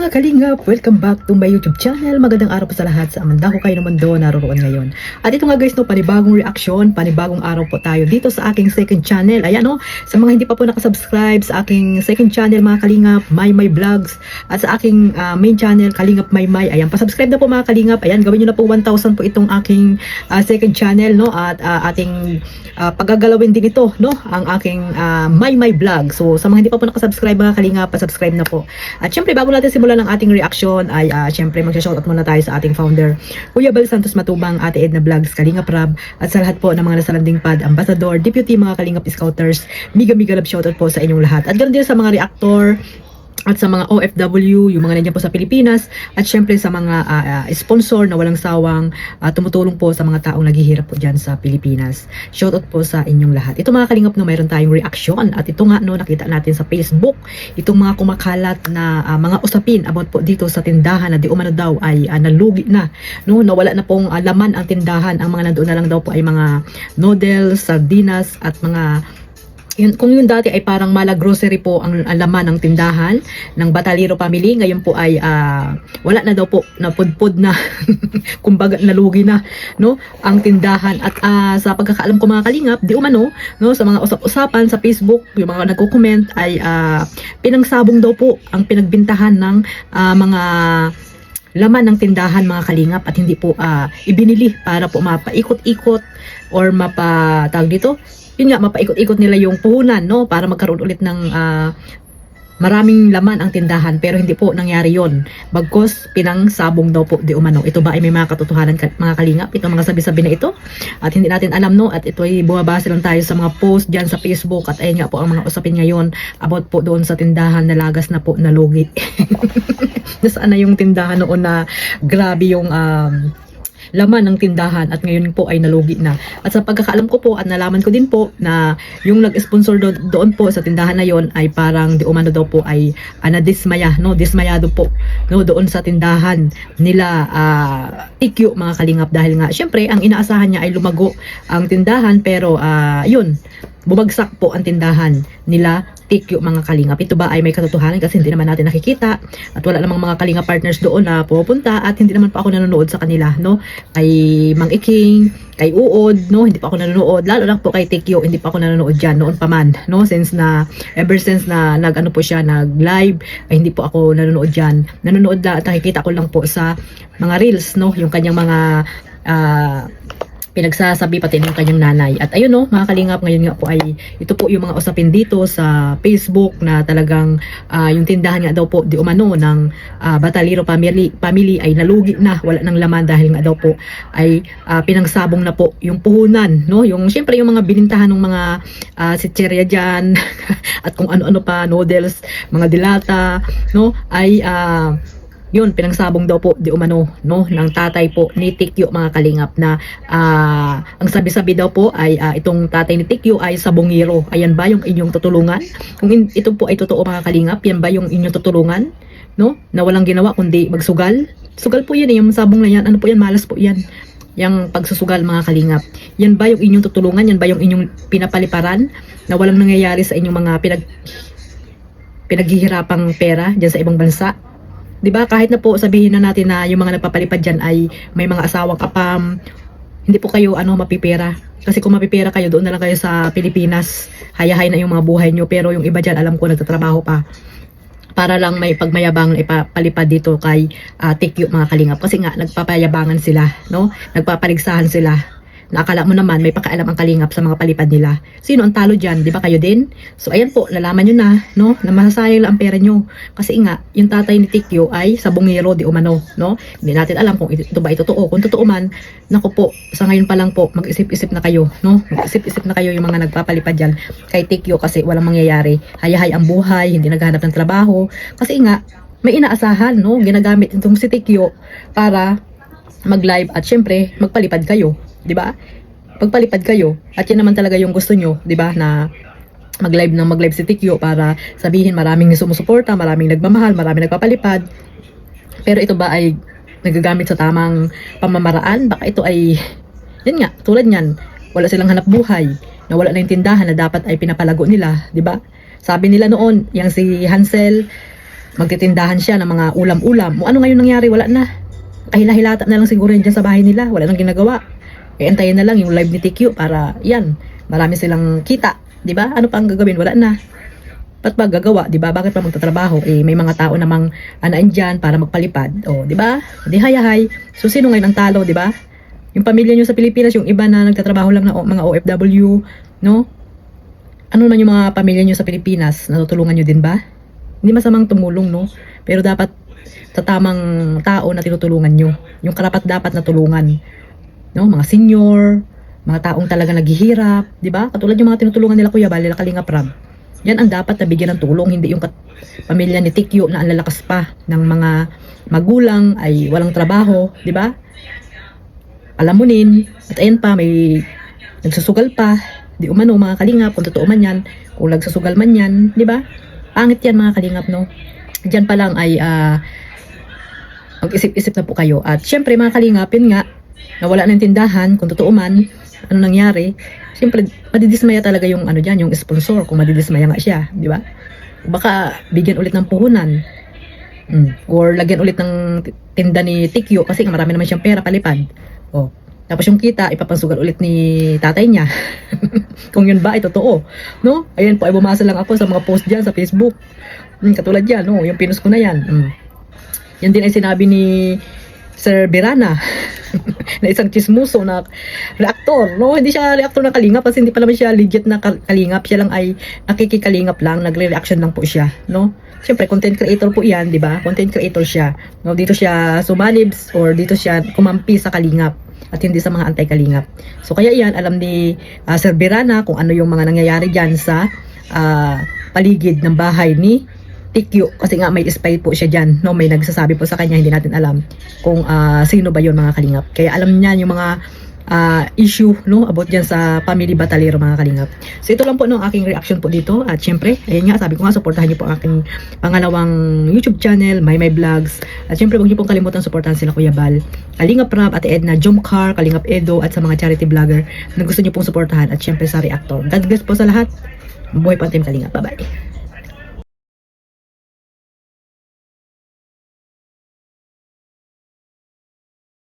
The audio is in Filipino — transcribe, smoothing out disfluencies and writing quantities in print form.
mga kalingap! Welcome back to my YouTube channel. Magandang araw po sa lahat sa amandako kayo ng mundo naroon ngayon. At ito nga guys, no, panibagong reaction, panibagong araw po tayo dito sa aking second channel. Ayan no, sa mga hindi pa po nakasubscribe sa aking second channel mga kalingap, My Vlogs, at sa aking main channel, Kalingap My. Ayan, pasubscribe na po mga kalingap. Ayan, gawin nyo na po 1,000 po itong aking second channel, no, at ating pagagalawin din ito, no, ang aking My Vlog. So sa mga hindi pa po nakasubscribe mga kalingap, pasubscribe na po. At syempre bago natin simulan ang ating reaction ay syempre magsha-shoutout muna tayo sa ating founder Kuya Bal Santos Matubang, Ate Edna Vlogs, Kalingap Rab, at sa lahat po ng mga nasa landing pad, Ambassador, Deputy, mga Kalingap Scouters, Miga love shoutout po sa inyong lahat. At ganoon din sa mga reactor at sa mga OFW, yung mga nandiyan po sa Pilipinas, at syempre sa mga sponsor na walang sawang tumutulong po sa mga taong naghihirap po dyan sa Pilipinas. Shoutout po sa inyong lahat. Ito mga kalingap, no, mayroon tayong reaction, at ito nga no, nakita natin sa Facebook, itong mga kumakalat na mga usapin about po dito sa tindahan na di umano daw ay nalugi na, no, nawala na pong laman ang tindahan. Ang mga nandoon na lang daw po ay mga noodles, sardinas, at mga kung yung dati ay parang mala grocery po ang laman ng tindahan ng Bataliro family, ngayon po ay wala na daw po, napudpud na kumbaga nalugi na, no, ang tindahan. At sa pagkakaalam ko mga kalingap, di umano, no, sa mga usap-usapan sa Facebook, yung mga nagko-comment ay pinangsabong daw po ang pinagbintahan ng mga laman ng tindahan mga kalingap, at hindi po ibinili para po mapaikot-ikot or mapatawag dito, yun nga, mapaikot-ikot nila yung puhunan, no, para magkaroon ulit ng maraming laman ang tindahan. Pero hindi po nangyari yon, bagkos pinangsabong daw po di umano. Ito ba ay may mga katotohanan mga kalingap, itong mga sabi-sabi na ito, at hindi natin alam, no, at ito ay bumabase lang tayo sa mga post dyan sa Facebook. At ayun nga po ang mga usapin ngayon about po doon sa tindahan na lagas na po nalugi. Nasaan na yung tindahan noon na grabe yung laman ng tindahan, at ngayon po ay nalugi na. At sa pagkakaalam ko po at nalaman ko din po na yung nag-sponsor doon po sa tindahan na yon ay parang di umano daw po ay nadismaya, no, dismayado po, no, doon sa tindahan nila TQ mga kalingap, dahil nga syempre ang inaasahan niya ay lumago ang tindahan, pero yun, bumagsak po ang tindahan nila TQ mga kalingap. Ito ba ay may katotohanan, kasi hindi naman natin nakikita at wala namang mga kalingap partners doon na pupunta, at hindi naman pa ako nanonood sa kanila, no, kay Mang Iking, kay Uod, no, hindi pa ako nanonood, lalo lang po kay TQ, hindi pa ako nanonood dyan noon pa man, no, ever since na nag-ano po siya, nag-live, ay hindi po ako nanonood dyan. Nanonood lang at nakikita ko lang po sa mga reels, no, yung kanyang mga pinagsasabi pati ng kanyang nanay. At ayun, no, mga kalingap, ngayon nga po ay ito po yung mga usapin dito sa Facebook na talagang yung tindahan nga daw po di umano ng Bataliro family ay nalugi na, wala ng laman, dahil nga daw po ay pinangsabong na po yung puhunan, no, yung syempre yung mga binintahan ng mga sitserya dyan at kung ano-ano pa, noodles, mga dilata, no, ay yun, pinangsabong daw po di umano, no, ng tatay po ni TQ mga kalingap, na ang sabi-sabi daw po ay itong tatay ni TQ ay sabongero. Ayan ba yung inyong tutulungan? Kung ito po ay totoo mga kalingap, yan ba yung inyong tutulungan, no, na walang ginawa kundi magsugal? Sugal po yan, yung sabong na yan, ano po yan, malas po yan, yung pagsusugal mga kalingap. Yan ba yung inyong tutulungan? Yan ba yung inyong pinapaliparan na walang nangyayari sa inyong mga pinaghihirapang pera dyan sa ibang bansa? Diba, kahit na po sabihin na natin na yung mga nagpapalipad dyan ay may mga asawang kapam, hindi po kayo mapipera. Kasi kung mapipera kayo, doon na lang kayo sa Pilipinas, hayahay na yung mga buhay nyo. Pero yung iba dyan, alam ko, nagtatrabaho pa para lang may pagmayabang na ipapalipad dito kay TQ mga kalingap. Kasi nga, nagpapayabangan sila, no? Nagpapaligsahan sila. Nakala mo naman may pakaalam ang kalingap sa mga palipad nila. Sino ang talo dyan? Di ba kayo din? So ayan po, nalaman nyo na, no, na masasayang lang ang pera nyo. Kasi nga, yung tatay ni TQ ay sabongero di umano, no? Hindi natin alam kung ito ba ito totoo. Kung totoo man, naku po, sa ngayon pa lang po, mag-isip-isip na kayo, no? Mag-isip-isip na kayo yung mga nagpapalipad dyan kay TQ, kasi walang mangyayari. Hayahay ang buhay, hindi naghahanap ng trabaho. Kasi nga, may inaasahan, no? Ginagamit itong si TQ para mag-live at syempre magpalipad kayo, 'di ba? Pagpalipad kayo, at yan naman talaga yung gusto nyo, 'di ba, na mag-live si TQ para sabihin maraming sumusuporta, maraming nagmamahal, maraming nagpapalipad. Pero ito ba ay nagagamit sa tamang pamamaraan? Baka ito ay yan nga, tulad niyan, wala silang hanap buhay, nawala na yung tindahan na dapat ay pinapalago nila, 'di ba? Sabi nila noon, yang si Hansel magtitindahan siya ng mga ulam-ulam. O ano ngayon nangyari? Wala na. Kahila-hilata na lang siguro yan dyan sa bahay nila. Wala nang ginagawa. Antayin na lang yung live ni TQ para yan, marami silang kita. Diba? Ano pa ang gagawin? Wala na. Ba't ba gagawa, 'di ba? Bakit pa magtatrabaho? May mga tao namang andyan para magpalipad. 'Di ba? Di hayahay. So sino ngayon ang talo, 'di ba? Yung pamilya niyo sa Pilipinas, yung iba na nagtatrabaho lang na mga OFW, no? Ano man yung mga pamilya niyo sa Pilipinas, natutulungan niyo din ba? Hindi masamang tumulong, no? Pero dapat sa tamang tao na tinutulungan niyo. Yung karapat dapat na tulungan. No? Mga senior, mga taong talaga naghihirap, 'di ba? Katulad yung mga tinutulungan nila Kuya Bal, nila Kalingap Rab. Yan ang dapat na bigyan ng tulong, hindi yung pamilya ni Tikyo na ang lalakas pa ng mga magulang ay walang trabaho, di ba? Alamunin, at ayan pa, may nagsusugal pa, di umano mga kalingap, kung totoo man yan, kung nagsusugal man yan, di ba? Angit yan mga kalingap, no? Diyan pa lang ay mag-isip-isip na po kayo. At syempre mga kalingap, yun nga, nawala ng tindahan, kung totoo man, ano nangyari, siyempre, madidismaya talaga yung ano dyan, yung sponsor, kung madidismaya nga siya, di ba? Baka bigyan ulit ng puhunan. Or lagyan ulit ng tinda ni Tikyo, kasi nga marami naman siyang pera palipad. Tapos yung kita, ipapansugal ulit ni tatay niya. Kung yun ba ay totoo. No? Ayan po, ay bumasa lang ako sa mga post dyan sa Facebook. Katulad yan, no? Yung pinost ko na yan. Yan din ay sinabi ni Sir Birana na isang chismoso na reactor, no? Hindi siya reactor ng Kalingap kasi hindi pa naman siya legit na Kalingap. Siya lang ay nakikikalingap lang, nagre-reaction lang po siya, no? Siyempre, content creator po yan, di ba? Content creator siya. No? Dito siya sumanibs or dito siya kumampi sa Kalingap at hindi sa mga anti-Kalingap. So, kaya yan, alam ni Sir Birana kung ano yung mga nangyayari dyan sa paligid ng bahay ni Tikyo, kasi nga may spy po siya dyan, no? May nagsasabi po sa kanya, hindi natin alam kung sino ba yun mga kalingap. Kaya alam niya yung mga issue, no, about dyan sa family batalero mga kalingap. So ito lang po no, aking reaction po dito. At syempre, ayun nga, sabi ko nga, supportahan niyo po ang aking pangalawang YouTube channel, My Vlogs. At syempre, huwag niyo pong kalimutan supportahan sila Kuya Bal, Kalingap Rab, Ate Edna, Jomcar, Kalingap Edo, at sa mga charity vlogger na gusto niyo pong supportahan. At syempre sa reactor. God bless po sa lahat. Mabuhay po ang Team Kalingap. Bye-bye.